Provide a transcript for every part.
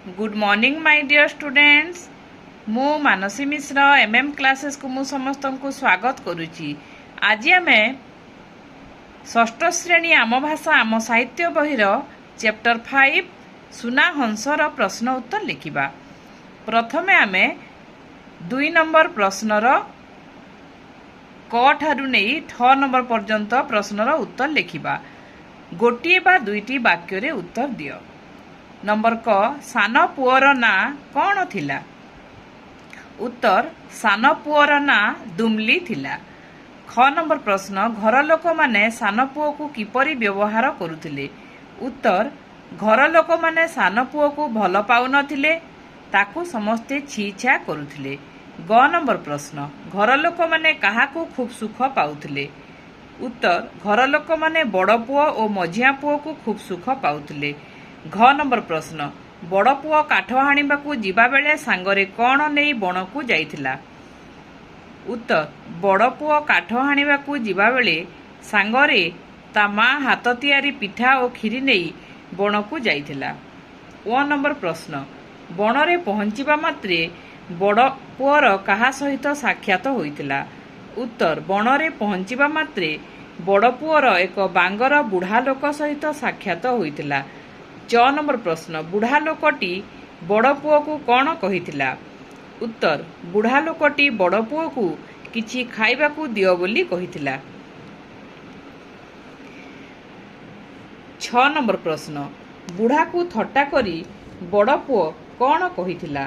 Good morning my dear students. मु मानसी मिश्र MM classes को मु समस्त को स्वागत करुच्ची। आज आम षष्ठ श्रेणी आम भाषा आम साहित्य बहिर चैप्टर 5 सुना हंसर प्रश्न उत्तर लिखिबा। प्रथमे आम 2 नंबर प्रश्नर क ठारू नहीं 6 नंबर पर्यंत प्रश्नर उत्तर लिखिबा। गोटे बा दुईटी वाक्य रे उत्तर दियो। नंबर क सान पुअर ना कौन थिला? उत्तर सान पुअर ना दुमली थिला। ख नंबर प्रश्न घर लोक माने सान पुओ को किपरि व्यवहार करुथिले? उत्तर घर लोक माने सान पुओ को भल पाउ नथिले, ताकू समस्ते छी छा करुथिले। ग नंबर प्रश्न घर लोक माने काहाकू खूब सुख पाउथिले? उत्तर घर लोक माने बड़ पुओ और मझिया पुओ को खूब सुख पाउथिले। घ नंबर प्रश्न बड़ पुओ काठ हाणिबाकू जिबा बेले सांगरे कौन नहीं बण को जाइथिला? उत्तर बड़ पुओ काठ हाणिबाकू जिबा बेले सांगरे ता माँ हाथ तियारी पिठा और खीरी नहीं बण को जाइथिला। ओ नंबर प्रश्न बणरे पहुंचीबा मात्रे बड़ पुओर काहा सहित साक्षात होइथिला? उत्तर बणरे पहुंचीबा मात्रे बड़ पुओर एक बांगर बुढ़ा लोक सहित साक्षात होइथिला। च नंबर प्रश्न बुढ़ा लोकटी बड़ पुओ को कौन कहिथिला? उत्तर बुढ़ा लोकटी बड़ पुओ को किछि खाइबाकू दियो बोली कहिथिला। 6 नंबर प्रश्न बुढ़ा को थट्टा करी बड़ पुओ कौन कहिथिला?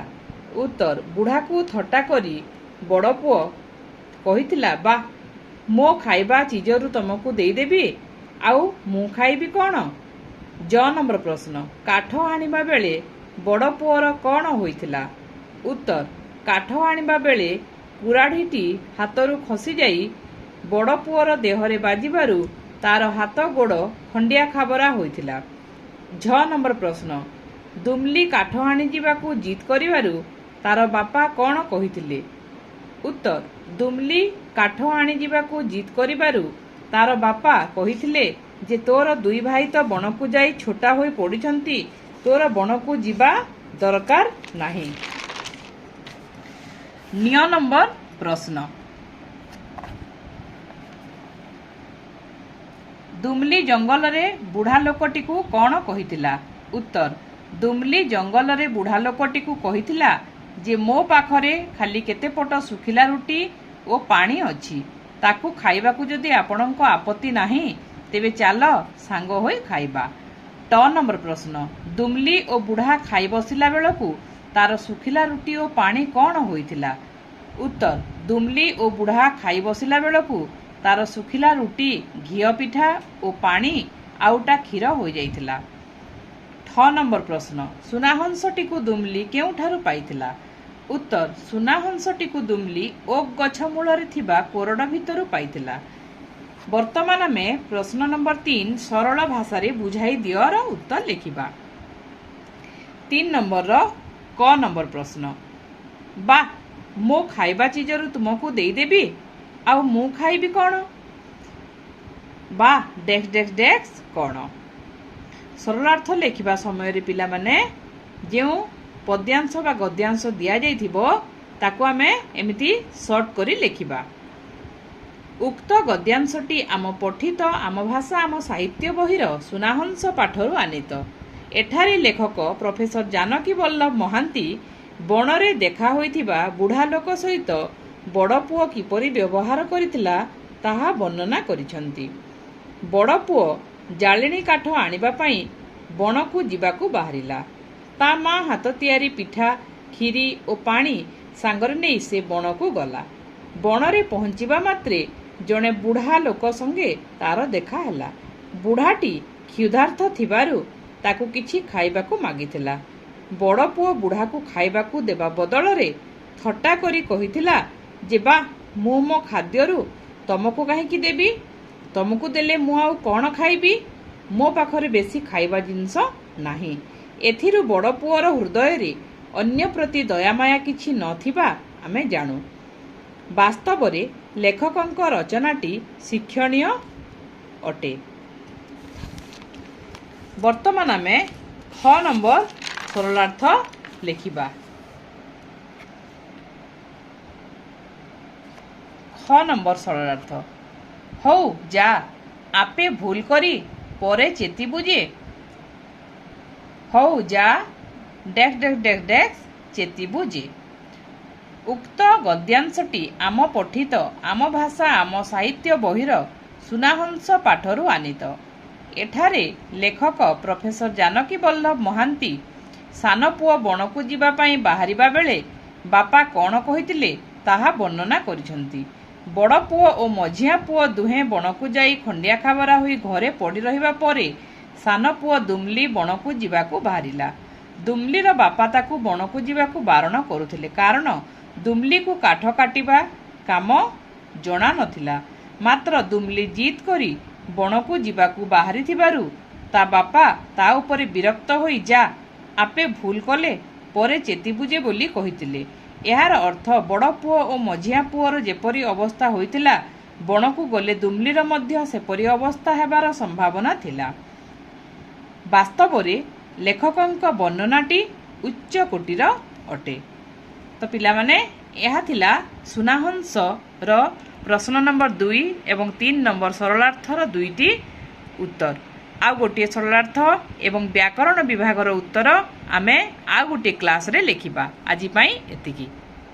उत्तर बुढ़ा को थट्टा करी बड़ पुओ कहिथिला बा मो खाइबा चीजरू तुमको देदेबी आउ मु खाइबी कौन? ज नंबर प्रश्न काठ हाणिबा बेले बड़ पुओर कौन होइथिला? उत्तर काठ हाणिबा बेले कुराढ़ीटी हाथरू खसी जाई बड़ पुओर देहरे बाजिबारु तार हाथ गोड़ खंडिया खाबरा होइथिला। झ नंबर प्रश्न दुमली काठ हाणी जिबाकू जिद करिबारु तार बापा कौन कहिथिले? उत्तर दुमली काठ हाणी जिबाकू जिद करिबारु तार बापा कहिथिले जे तोर दुई भाई तो बण को जाई छोटा होई पड़िछंती, तोर बण को जिबा दरकार नाही। निय नंबर प्रश्न दुमली जंगल रे बुढ़ा लोकटी को कौन कहिथिला? उत्तर दुमली जंगल रे बुढ़ा लोकटी को कहिथिला जे मो पाखरे खाली केते पट सुखिला रुटी ओ पानी अछि, ताकू खाइबाकू जदि आपणको आपत्ति नाही तेबे चाल सांग होई खाइबा। ट नंबर प्रश्न दुमली और बुढ़ा खाई बसिला बेलकू तार सुखिला रुटी और पानी कौन होइथिला? उत्तर दुमली और बुढ़ा खाई बसिला बेलकू तार सुखिला रुटी घिया पिठा और पानी आउटा क्षीर हो जाइथिला। ठ नंबर प्रश्न सुनाहंसटी को दुमली केउठारु पाइथिला? उत्तर सुनाहंसटी को दुमली ओक गछ मूलरे थिबा कोरडा भितरु पाइथिला। वर्तमान में प्रश्न नंबर 3 सरल भाषा रे बुझाई दियर उत्तर लिखिबा। 3 नंबर क नंबर प्रश्न बा मो खाइबा चीजरू तुमको देई देबी आउ मु खाइबी कौन? बा डेक्स डेक्स डेक्स कौन? सरलार्थ लिखिबा समय रे पिला माने जेउ पद्यांश बा गद्यांश दिया जाइथिबो ताको आमे एमिति शॉर्ट करी लिखिबा। उक्त गद्यांशटी आम पठित आम भाषा आम साहित्य बहिर सुनाहंस पाठरू आनीत। एठारे लेखक प्रोफेसर जानकी वल्लभ महांती बणरे देखा होइथिबा बुढ़ा लोक सहित बड़ पुओ किपरि व्यवहार करिथिला ताहा वर्णना करिसंती। बड़ पुओ जाळेणी काठ आनिबा पई बण को जिबाकू बाहरिला। ता माँ हाथ तियारी पिठा खीरी और पानी सांगरे नहीं से बण को गला। बणरे पहुंचीबा मात्रे जड़े बुढ़ा लोक संगे तार देखा हैला। बुढ़ाटी क्षुधार्थ थिबारु ताकू किछि खाइबाकू मागिथिला। बड़ पुओ बुढ़ा को खाइबाकू देबा बदल रे थट्टा करी कहिथिला जे बा मु मो खाद्यरू तमको काहेकि देबी, तमको देले मु आउ कौन खाइबी, मो पाखरे बेसी खाइबा जिंस नाही। एथिरु बड़ पुओर हृदय रे अन्य प्रति दयामाया किछि नथिबा आमे जाणु। वास्तव रे लेखकंक रचनाटी शिक्षणीय अटे। वर्तमान आमे ख नंबर ସରଳାର୍ଥ ଲେଖିବା। ख नंबर ସରଳାର୍ଥ ହଉ ଯା ଆପେ ଭୁଲ କରି ପରେ ଚେତିବୁ ଯେ। ହଉ ଯା ଡେକ୍ସ ଡେକ୍ସ ଡେକ୍ସ ଡେକ୍ସ ଚେତିବୁ ଯେ। ଉକ୍ତ ଗଦ୍ୟାଂଶଟି ଆମ ପଠିତ ଆମ ଭାଷା ଆମ ସାହିତ୍ୟ ବହିର ସୁନାହଂସ ପାଠରୁ ଆନିତ। ଏଠାରେ ଲେଖକ ପ୍ରଫେସର ଜାନକୀ ବଲ୍ଲଭ ମହାନ୍ତି ସାନ ପୁଅ ବଣକୁ ଯିବା ପାଇଁ ବାହାରିବା ବେଳେ ବାପା କ'ଣ କହିଥିଲେ ତାହା ବର୍ଣ୍ଣନା କରିଛନ୍ତି। ବଡ଼ ପୁଅ ଓ ମଝିଆ ପୁଅ ଦୁହେଁ ବଣକୁ ଯାଇ ଖଣ୍ଡିଆ ଖାବରା ହୋଇ ଘରେ ପଡ଼ି ରହିବା ପରେ ସାନ ପୁଅ ଦୁମ୍ଲି ବଣକୁ ଯିବାକୁ ବାହାରିଲା। ଦୁମ୍ଲିର ବାପା ତାକୁ ବଣକୁ ଯିବାକୁ ବାରଣ କରୁଥିଲେ, କାରଣ ଦୁମ୍ଲିକୁ କାଠ କାଟିବା କାମ ଜଣା ନଥିଲା। ମାତ୍ର ଦୁମ୍ଲି ଜିଦ୍ କରି ବଣକୁ ଯିବାକୁ ବାହାରିଥିବାରୁ ତା ବାପା ତା ଉପରେ ବିରକ୍ତ ହୋଇ ଯା ଆପେ ଭୁଲ କଲେ ପରେ ଚେତିବୁ ଯେ ବୋଲି କହିଥିଲେ। ଏହାର ଅର୍ଥ ବଡ଼ ପୁଅ ଓ ମଝିଆ ପୁଅର ଯେପରି ଅବସ୍ଥା ହୋଇଥିଲା ବଣକୁ ଗଲେ ଦୁମ୍ଲିର ମଧ୍ୟ ସେପରି ଅବସ୍ଥା ହେବାର ସମ୍ଭାବନା ଥିଲା। ବାସ୍ତବରେ ଲେଖକଙ୍କ ବର୍ଣ୍ଣନାଟି ଉଚ୍ଚ କୋଟିର ଅଟେ। ତ ପିଲାମାନେ ଏହା ଥିଲା ସୁନାହଂସର ପ୍ରଶ୍ନ ନମ୍ବର 2 ଏବଂ 3 ନମ୍ବର ସରଳାର୍ଥର 2ଟି ଉତ୍ତର। ଆଉ ଗୋଟିଏ ସରଳାର୍ଥ ଏବଂ ବ୍ୟାକରଣ ବିଭାଗର ଉତ୍ତର ଆମେ ଆଉ ଗୋଟିଏ କ୍ଲାସରେ ଲେଖିବା। ଆଜି ପାଇଁ ଏତିକି।